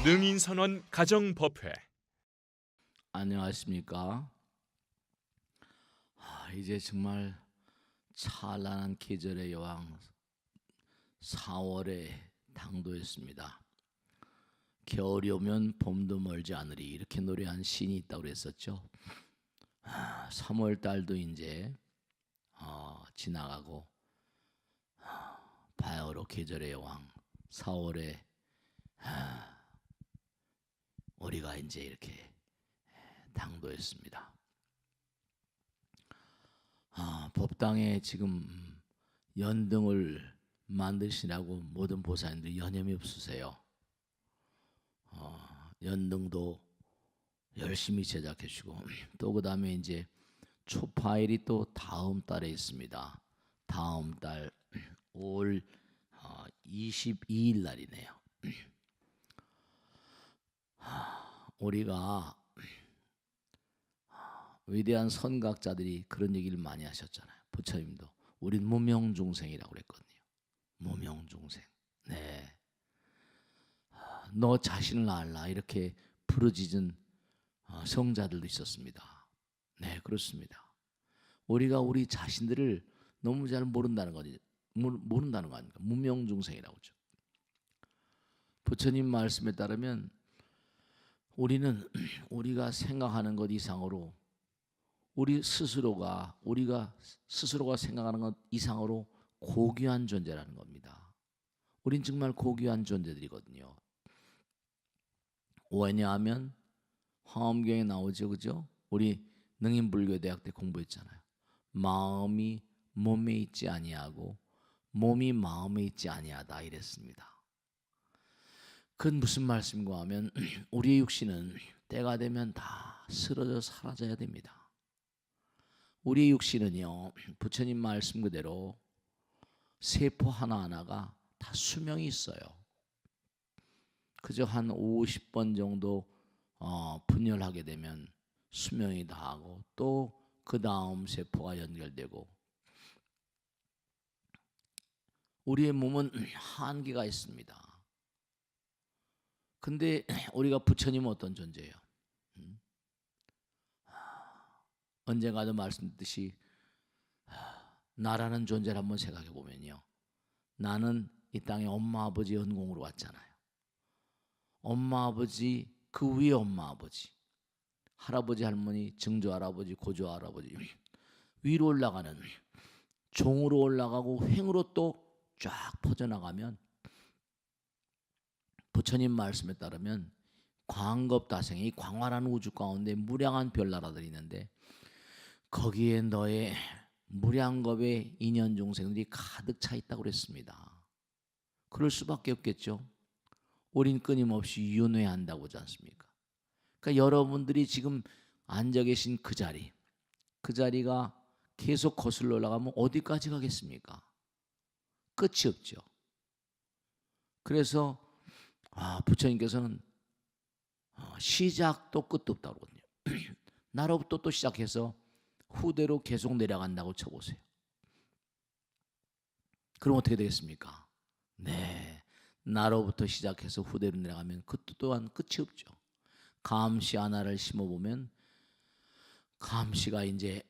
능인선원 가정법회. 안녕하십니까? 이제 정말 찬란한 계절의 여왕 4월에 당도했습니다. 겨울이 오면 봄도 멀지 않으리, 이렇게 노래한 시인이 있다고 그랬었죠. 3월 달도 이제 지나가고 바야흐로 계절의 여왕 4월에 우리가 이제 이렇게 당도했습니다. 법당에 지금 연등을 만드시라고 모든 보살님들이 여념이 없으세요. 연등도 열심히 제작해 주시고, 또 그 다음에 이제 초파일이 또 다음 달에 있습니다. 다음 달 5월 22일 날이네요. 우리가 위대한 선각자들이 그런 얘기를 많이 하셨잖아요. 부처님도 우린 무명중생이라고 그랬거든요. 무명중생. 네. 너 자신을 알라, 이렇게 부르짖은 성자들도 있었습니다. 네, 그렇습니다. 우리가 우리 자신들을 너무 잘 모른다는 거지. 모른다는 거 아닙니까? 무명중생이라고 하죠. 부처님 말씀에 따르면 우리는 우리가 생각하는 것 이상으로, 우리가 스스로가 생각하는 것 이상으로 고귀한 존재라는 겁니다. 우린 정말 고귀한 존재들이거든요. 왜냐하면 화엄경에 나오죠, 그죠? 우리 능인불교대학 때 공부했잖아요. 마음이 몸에 있지 아니하고 몸이 마음에 있지 아니하다, 이랬습니다. 그건 무슨 말씀인가 하면 우리의 육신은 때가 되면 다 쓰러져 사라져야 됩니다. 우리의 육신은요, 부처님 말씀 그대로 세포 하나하나가 다 수명이 있어요. 그저 한 50번 정도 분열하게 되면 수명이 다하고, 또 그 다음 세포가 연결되고, 우리의 몸은 한계가 있습니다. 근데 우리가 부처님은 어떤 존재예요? 언젠가도 말씀드렸듯이 나라는 존재를 한번 생각해 보면요, 나는 이 땅에 엄마 아버지 연공으로 왔잖아요. 엄마 아버지, 그 위에 엄마 아버지, 할아버지 할머니, 증조 할아버지, 고조 할아버지, 위로 올라가는 종으로 올라가고 횡으로 또 쫙 퍼져나가면, 부처님 말씀에 따르면 광겁다생이 광활한 우주 가운데 무량한 별나라들이 있는데, 거기에 너의 무량겁의 인연중생들이 가득 차 있다고 그랬습니다. 그럴 수밖에 없겠죠. 우린 끊임없이 윤회한다고 하지 않습니까? 그러니까 여러분들이 지금 앉아 계신 그 자리가 계속 거슬러 올라가면 어디까지 가겠습니까? 끝이 없죠. 그래서 부처님께서는 시작도 끝도 없다고 그러거든요. 나로부터 또 시작해서 후대로 계속 내려간다고 쳐보세요. 그럼 어떻게 되겠습니까? 네, 나로부터 시작해서 후대로 내려가면 그 또한 끝이 없죠. 감시 하나를 심어보면 감시가 이제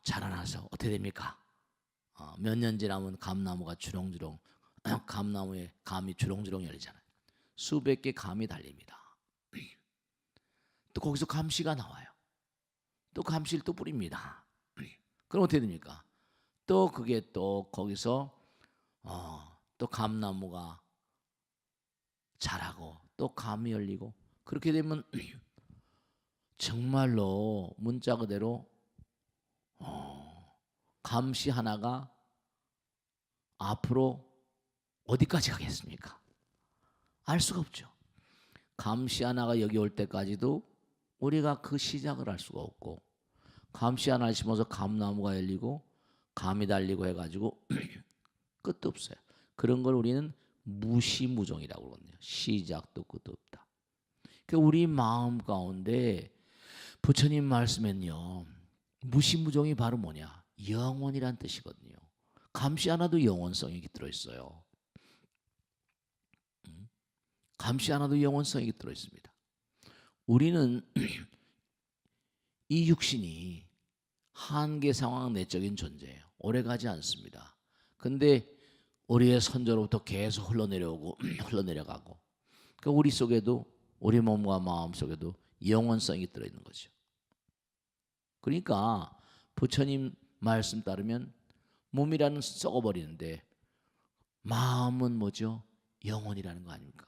자라나서 어떻게 됩니까? 몇 년 지나면 감나무가 주렁주렁, 감나무에 감이 주렁주렁 열리잖아요. 수백 개 감이 달립니다. 또 거기서 감시가 나와요. 또 감시를 또 뿌립니다. 그럼 어떻게 됩니까? 또 그게 또 거기서 또 감나무가 자라고 또 감이 열리고, 그렇게 되면 정말로 문자 그대로 감시 하나가 앞으로 어디까지 가겠습니까? 알 수가 없죠. 감시 하나가 여기 올 때까지도 우리가 그 시작을 알 수가 없고, 감시 하나를 심어서 감나무가 열리고 감이 달리고 해가지고 끝도 없어요. 그런 걸 우리는 무시무종이라고 그러거든요. 시작도 끝도 없다. 그러니까 우리 마음 가운데 부처님 말씀엔요, 무시무종이 바로 뭐냐? 영원이란 뜻이거든요. 감시 하나도 영원성이 들어있어요. 감시 하나도 영원성이 들어 있습니다. 우리는 이 육신이 한계 상황 내적인 존재예요. 오래가지 않습니다. 근데 우리의 선조로부터 계속 흘러내려오고 흘러내려가고, 그러니까 우리 속에도, 우리 몸과 마음 속에도 영원성이 들어있는 거죠. 그러니까 부처님 말씀 따르면 몸이라는 썩어버리는데 마음은 뭐죠? 영원이라는 거 아닙니까?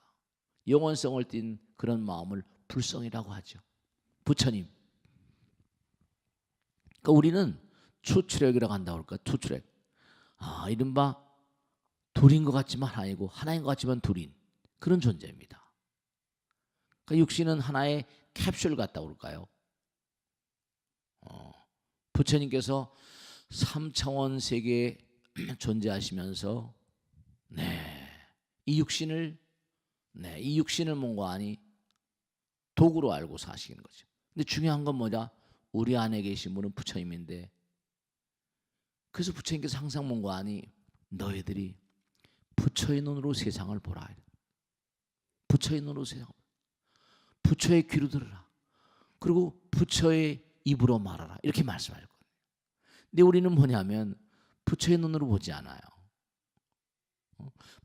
영원성을 띤 그런 마음을 불성이라고 하죠. 부처님. 그러니까 우리는 투트랙이라고 한다고 할까? 투트랙. 이른바 둘인 것 같지만 하나이고 하나인 것 같지만 둘인 그런 존재입니다. 그러니까 육신은 하나의 캡슐 같다고 그럴까요? 부처님께서 3차원 세계에 존재하시면서 이 육신을 뭔가 아니 도구로 알고 사시는 거죠. 근데 중요한 건 뭐냐? 우리 안에 계신 분은 부처님인데, 그래서 부처님께서 항상 뭔가 아니 너희들이 부처의 눈으로 세상을 보라. 부처의 눈으로 세상을, 부처의 귀로 들으라. 그리고 부처의 입으로 말하라. 이렇게 말씀할 거예요. 근데 우리는 뭐냐면 부처의 눈으로 보지 않아요.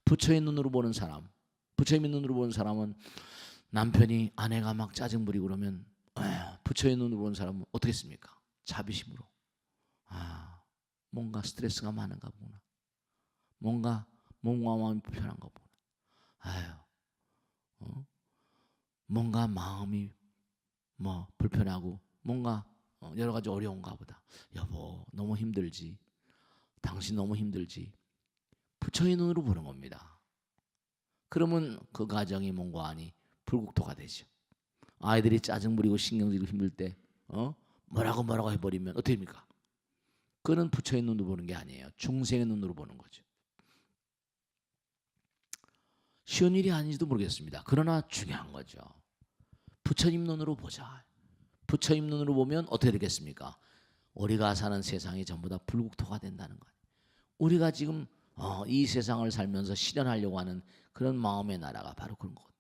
부처의 눈으로 보는 사람, 부처님의 눈으로 보는 사람은 남편이 아내가 막 짜증 부리고 그러면 부처의 눈으로 보는 사람은 어떻게 했습니까? 자비심으로 뭔가 스트레스가 많은가 보구나. 뭔가 몸과 마음이 불편한가 보구나. 뭔가 마음이 뭐 불편하고 뭔가 여러 가지 어려운가 보다. 여보 너무 힘들지. 당신 너무 힘들지. 부처의 눈으로 보는 겁니다. 그러면 그 가정이 뭔가 아니 불국토가 되죠. 아이들이 짜증 부리고 신경 쓰고 힘들 때 뭐라고 해버리면 어떻게 됩니까? 그는 부처의 눈으로 보는 게 아니에요. 중생의 눈으로 보는 거죠. 쉬운 일이 아닌지도 모르겠습니다. 그러나 중요한 거죠. 부처님 눈으로 보자. 부처님 눈으로 보면 어떻게 되겠습니까? 우리가 사는 세상이 전부 다 불국토가 된다는 거예요. 우리가 지금 이 세상을 살면서 실현하려고 하는 그런 마음의 나라가 바로 그런 거거든요.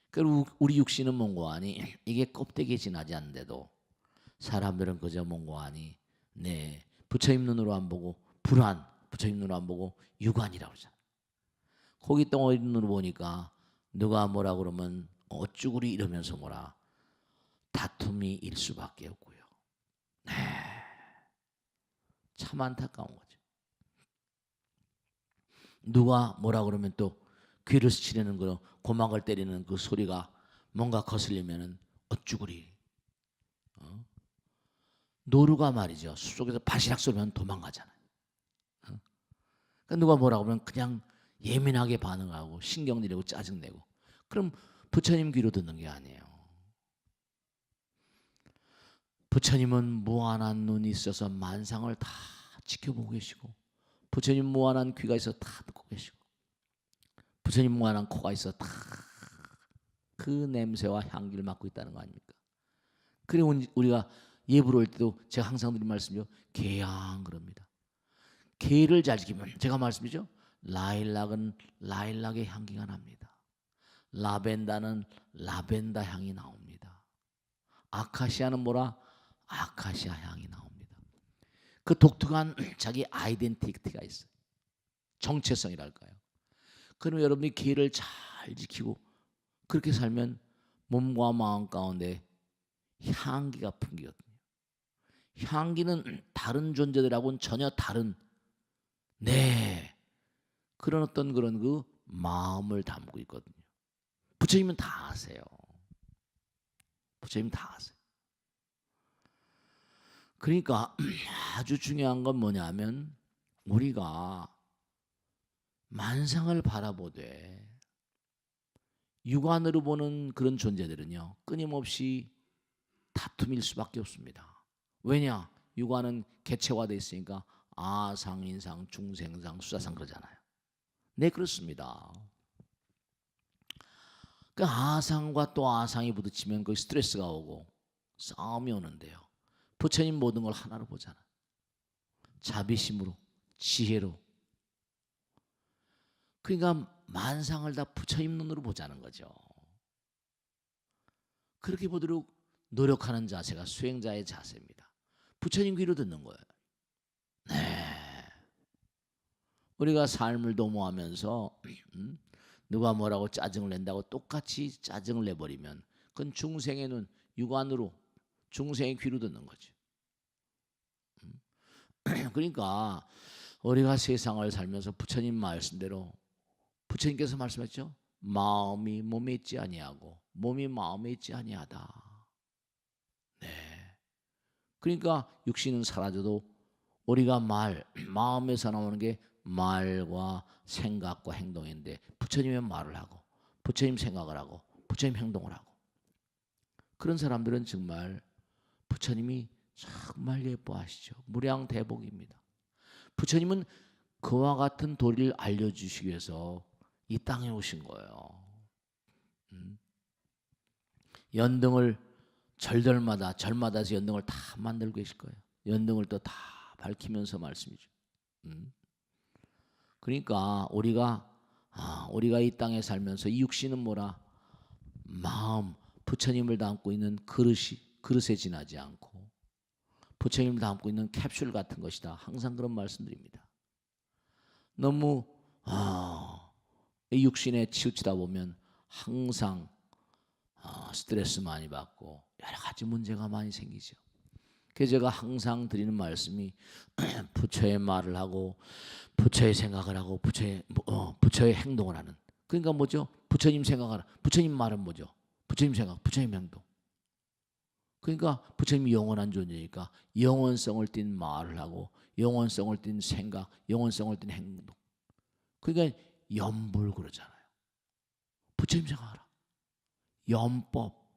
그리고 우리 육신은 뭔고 하니 이게 껍데기에 지나지 않는데도 사람들은 그저 뭔고 하니 부처님 눈으로 안 보고 불안, 부처님 눈으로 안 보고 유관이라고 그러잖아요. 고기 덩어리 눈으로 보니까 누가 뭐라 그러면 어쭈구리 이러면서 뭐라 다툼이 일 수밖에 없고요. 참 안타까운 거죠. 누가 뭐라 그러면 또 귀를 스치려는 거, 고막을 때리는 그 소리가 뭔가 거슬리면은 어쭈구리. 노루가 말이죠. 숲속에서 바시락 소리면 도망가잖아요. 그러니까 누가 뭐라 그러면 그냥 예민하게 반응하고 신경질내고 짜증내고. 그럼 부처님 귀로 듣는 게 아니에요. 부처님은 무한한 눈이 있어서 만상을 다 지켜보고 계시고, 부처님 무한한 귀가 있어 다 듣고 계시고, 부처님 무한한 코가 있어 다 그 냄새와 향기를 맡고 있다는 거 아닙니까? 그리고 우리가 예불 올 때도 제가 항상 드린 말씀이죠. 개향 그럽니다. 개를 잘 지키면 제가 말씀이죠. 라일락은 라일락의 향기가 납니다. 라벤더는 라벤더 향이 나옵니다. 아카시아는 뭐라? 아카시아 향이 나옵니다. 그 독특한 자기 아이덴티티가 있어요. 정체성이랄까요. 그럼 여러분이 기회를 잘 지키고 그렇게 살면 몸과 마음 가운데 향기가 풍기거든요. 향기는 다른 존재들하고는 전혀 다른 그런 어떤 그런 그 마음을 담고 있거든요. 부처님은 다 아세요. 부처님 다 아세요. 그러니까 아주 중요한 건 뭐냐면 우리가 만상을 바라보되 육안으로 보는 그런 존재들은요 끊임없이 다툼일 수밖에 없습니다. 왜냐? 육안은 개체화되어 있으니까 아상, 인상, 중생상, 수사상 그러잖아요. 네 그렇습니다. 그 아상과 또 아상이 부딪히면 거기 스트레스가 오고 싸움이 오는데요. 부처님 모든 걸 하나로 보잖아요. 자비심으로, 지혜로. 그러니까 만상을 다 부처님 눈으로 보자는 거죠. 그렇게 보도록 노력하는 자세가 수행자의 자세입니다. 부처님 귀로 듣는 거예요. 네. 우리가 삶을 도모하면서 누가 뭐라고 짜증을 낸다고 똑같이 짜증을 내버리면 그건 중생의 눈, 육안으로 중생의 귀로 듣는 거죠. 그러니까 우리가 세상을 살면서 부처님 말씀대로 부처님께서 말씀했죠. 마음이 몸에 있지 아니하고 몸이 마음에 있지 아니하다. 네. 그러니까 육신은 사라져도 우리가 마음에서 나오는 게 말과 생각과 행동인데 부처님의 말을 하고 부처님 생각을 하고 부처님 행동을 하고 그런 사람들은 정말 부처님이 정말 예뻐하시죠. 무량대복입니다. 부처님은 그와 같은 도리를 알려주시기 위해서 이 땅에 오신 거예요. 연등을 절마다 해서 연등을 다 만들고 계실 거예요. 연등을 또 다 밝히면서 말씀이죠. 그러니까 우리가 이 땅에 살면서 이 육신은 뭐라? 마음, 부처님을 담고 있는 그릇에 지나지 않고 부처님을 담고 있는 캡슐 같은 것이다. 항상 그런 말씀드립니다. 너무 이 육신에 치우치다 보면 항상 스트레스 많이 받고 여러 가지 문제가 많이 생기죠. 그래서 제가 항상 드리는 말씀이 부처의 말을 하고 부처의 생각을 하고 부처의 행동을 하는. 그러니까 뭐죠? 부처님 생각하라. 부처님 말은 뭐죠? 부처님 생각, 부처님 행동. 그러니까 부처님이 영원한 존재니까 영원성을 띤 말을 하고 영원성을 띤 생각, 영원성을 띤 행동. 그러니까 염불 그러잖아요. 부처님 생각하라. 염법,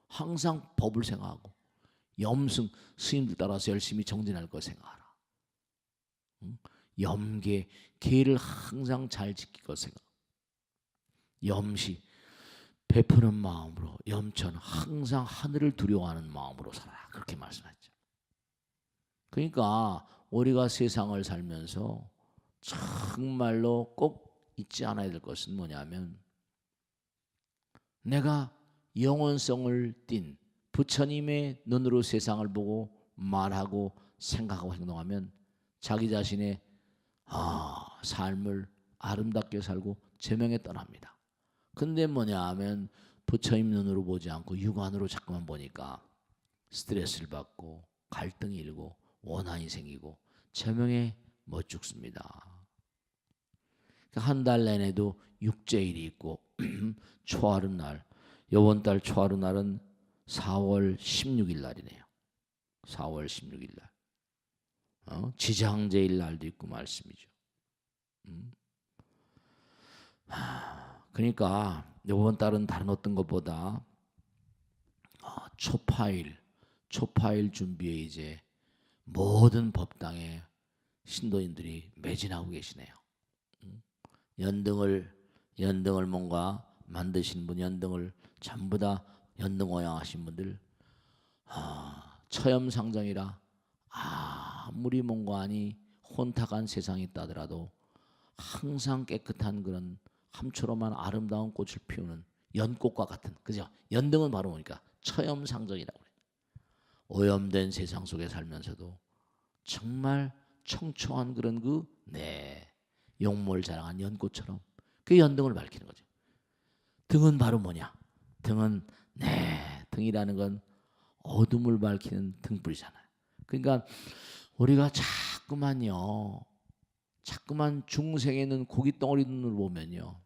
항상 법을 생각하고 염승, 스님들 따라서 열심히 정진할 거 생각하라. 염계, 계를 항상 잘 지킬 거 생각. 염시, 베푸는 마음으로, 염천, 항상 하늘을 두려워하는 마음으로 살아라. 그렇게 말씀하죠. 그러니까 우리가 세상을 살면서 정말로 꼭 잊지 않아야 될 것은 뭐냐면 내가 영원성을 띤 부처님의 눈으로 세상을 보고 말하고 생각하고 행동하면 자기 자신의 삶을 아름답게 살고 제명에 떠납니다. 근데 뭐냐 하면 부처님 눈으로 보지 않고 육안으로 자꾸만 보니까 스트레스를 받고 갈등이 일고 원한이 생기고 제명에 못 죽습니다. 한 달 내내도 육제일이 있고 초하루 날, 이번 달 초하루 날은 4월 16일 날이네요. 4월 16일 날. 지장제일 날도 있고 말씀이죠. 그러니까 이번 달은 다른 어떤 것보다 초파일 준비에 이제 모든 법당에 신도인들이 매진하고 계시네요. 연등을 뭔가 만드신 분, 연등을 전부 다 연등 오양하신 분들 처염상정이라 아무리 뭔가하니 혼탁한 세상이 있다더라도 항상 깨끗한 그런 함초로만 아름다운 꽃을 피우는 연꽃과 같은, 그죠? 연등은 바로 뭐니까 처염상정이라고 그래요. 오염된 세상 속에 살면서도 정말 청초한 그런 용모를 자랑한 연꽃처럼 그 연등을 밝히는 거죠. 등은 바로 뭐냐? 등은 등이라는 건 어둠을 밝히는 등불이잖아요. 그러니까 우리가 자꾸만 중생의 눈, 고깃덩어리 눈으로 보면요,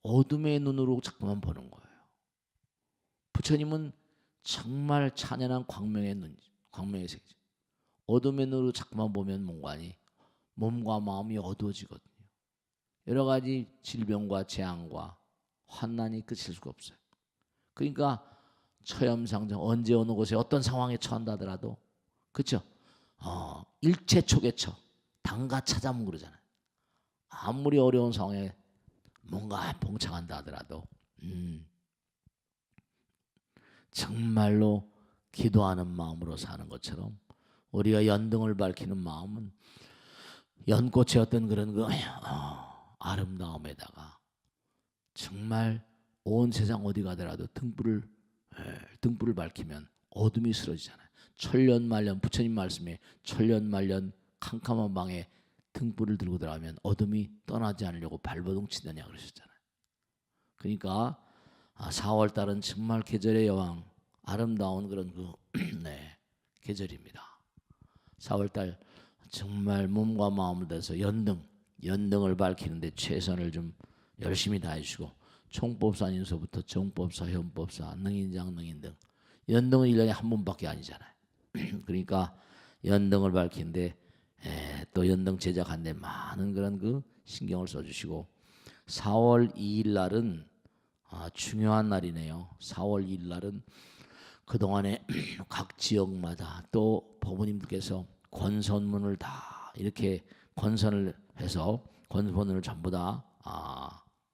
어둠의 눈으로 자꾸만 보는 거예요. 부처님은 정말 찬연한 광명의 세계죠. 어둠의 눈으로 자꾸만 보면 몸과 마음이 어두워지거든요. 여러 가지 질병과 재앙과 환난이 끝일 수가 없어요. 그러니까 처염상정, 언제 어느 곳에 어떤 상황에 처한다 하더라도, 그렇죠? 일체초계처 당가 찾아면 그러잖아요. 아무리 어려운 상황에 뭔가 봉착한다 하더라도 정말로 기도하는 마음으로 사는 것처럼 우리가 연등을 밝히는 마음은 연꽃의 어떤 그런 아름다움에다가 정말 온 세상 어디 가더라도 등불을 밝히면 어둠이 쓰러지잖아요. 천년만년 부처님 말씀에 천년만년 캄캄한 방에 등불을 들고 들어가면 어둠이 떠나지 않으려고 발버둥 치느냐 그러셨잖아요. 그러니까 4월 달은 정말 계절의 여왕, 아름다운 그런 네, 계절입니다. 4월 달 정말 몸과 마음을 다해서 연등을 밝히는데 최선을 좀 열심히 다해주시고, 총법사 인서부터 정법사, 현법사, 능인장, 능인등, 연등은 1년에 한 번밖에 아니잖아요. 그러니까 연등을 밝히는데 또 연등 제작하는데 많은 그런 신경을 써주시고, 4월 2일 날은 중요한 날이네요. 4월 2일 날은 그동안에 각 지역마다 또 법원님들께서 권선문을 다 이렇게 권선을 해서 권선문을 전부 다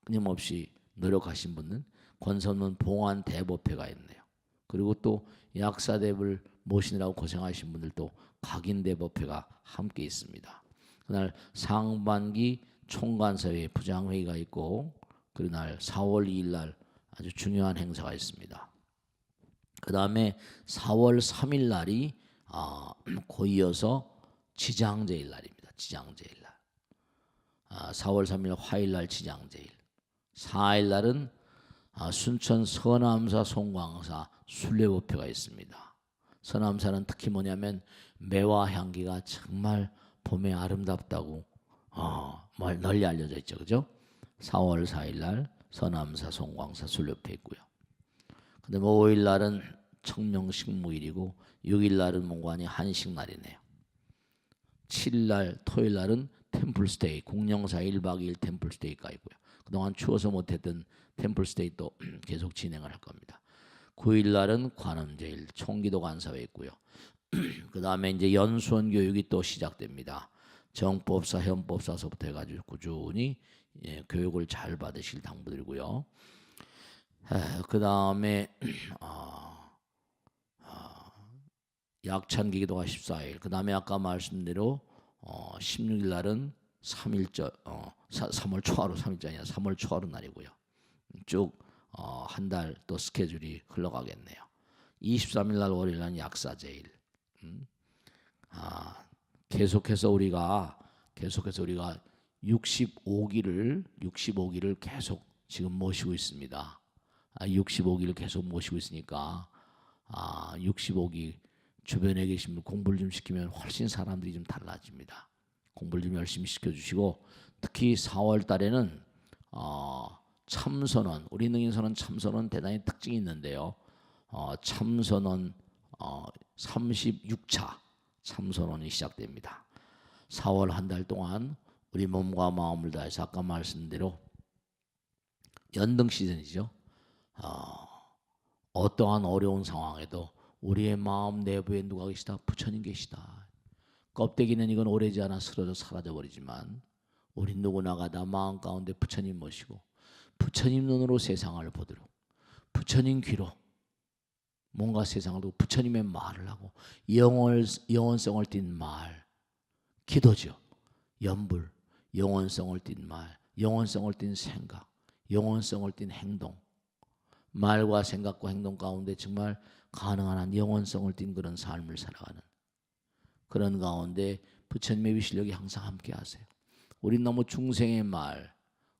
끊임없이 노력하신 분은 권선문 봉안 대법회가 있네요. 그리고 또 약사대를 모시느라고 고생하신 분들도 각인대법회가 함께 있습니다. 그날 상반기 총관사회 부장회의가 있고, 그날 4월 2일 날 아주 중요한 행사가 있습니다. 그 다음에 4월 3일 날이 곧이어서 지장제일 날입니다. 지장제일 날. 4월 3일 화요일 날 지장제일. 4일 날은 순천 서남사 송광사 순례법회가 있습니다. 서남사는 특히 뭐냐면 매화 향기가 정말 봄에 아름답다고 널리 알려져 있죠. 그죠? 4월 4일 날 서남사 송광사 순례법회 있고요. 그다음에 5일 날은 청명식무일이고 6일 날은 몽관이 한식날이네요. 7일 날 토요일 날은 템플스테이 공령사 1박 2일 템플스테이가 있고요. 그동안 추워서 못했던 템플스테이 또 계속 진행을 할 겁니다. 9일 날은 관음제일 총기도 간사회 있고요. 그 다음에 이제 연수원 교육이 또 시작됩니다. 정법사, 현법사서부터 해가지고 꾸준히 교육을 잘 받으실 당부드리고요. 그 다음에 약찬기기도가 14일. 그 다음에 아까 말씀대로 16일 날은 3일절, 3월 초하루 3일절이 아니라 3월 초하루 날이고요. 쭉 한 달 또 스케줄이 흘러가겠네요. 23일 날 월요일 날 약사제일. 계속해서 우리가 65기를 계속 지금 모시고 있습니다. 65기를 계속 모시고 있으니까 65기 주변에 계신 분 공부를 좀 시키면 훨씬 사람들이 좀 달라집니다. 공부를 좀 열심히 시켜주시고, 특히 4월 달에는 참선원, 우리 능인선언 참선원 대단히 특징이 있는데요. 참선원 36차 참선원이 시작됩니다. 4월 한 달 동안 우리 몸과 마음을 다해서 아까 말씀대로 연등 시즌이죠. 어떠한 어려운 상황에도 우리의 마음 내부에 누가 계시다? 부처님 계시다. 껍데기는 이건 오래지 않아 쓰러져 사라져버리지만 우리 누구나가 다 마음 가운데 부처님 모시고 부처님 눈으로 세상을 보도록, 부처님 귀로 뭔가 세상을 보고 부처님의 말을 하고 영원성을 띤 말, 기도죠. 연불, 영원성을 띤 말, 영원성을 띤 생각, 영원성을 띤 행동, 말과 생각과 행동 가운데 정말 가능한 한 영원성을 띤 그런 삶을 살아가는 그런 가운데 부처님의 위실력이 항상 함께 하세요. 우린 너무 중생의 말,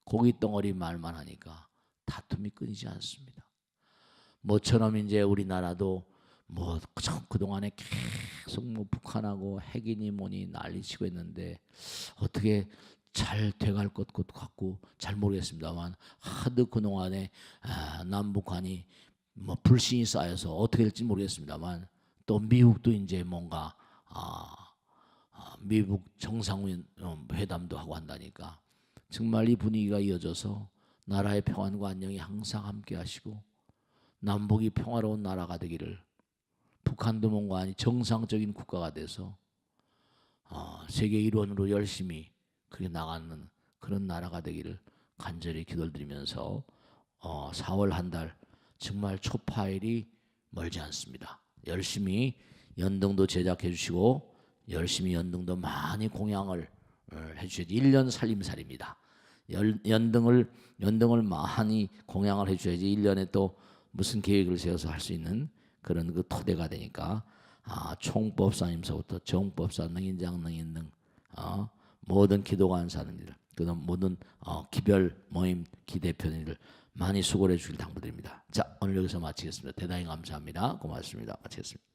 고깃덩어리 말만 하니까 다툼이 끊이지 않습니다. 뭐처럼 이제 우리나라도 그동안에 계속 북한하고 핵이니 뭐니 난리치고 했는데 어떻게 잘 돼갈 것 같고 잘 모르겠습니다만, 하도 그동안에 남북한이 불신이 쌓여서 어떻게 될지 모르겠습니다만, 또 미국도 이제 뭔가 미국 정상회담도 하고 한다니까 정말 이 분위기가 이어져서 나라의 평안과 안녕이 항상 함께 하시고 남북이 평화로운 나라가 되기를, 북한도 뭔가 정상적인 국가가 돼서 세계 일원으로 열심히 그렇게 나가는 그런 나라가 되기를 간절히 기도드리면서 4월 한 달 정말 초파일이 멀지 않습니다. 열심히 연등도 제작해 주시고 열심히 연등도 많이 공양을 해주셔야지. 1년 살림살이입니다. 연등을 많이 공양을 해줘야지 1년에 또 무슨 계획을 세워서 할 수 있는 그런 그 토대가 되니까 총법사님서부터 정법사 능인장 능인등 모든 기도관사님들 그다음 모든 기별 모임 기대표님들 많이 수고를 해주길 당부드립니다. 자 오늘 여기서 마치겠습니다. 대단히 감사합니다. 고맙습니다. 마치겠습니다.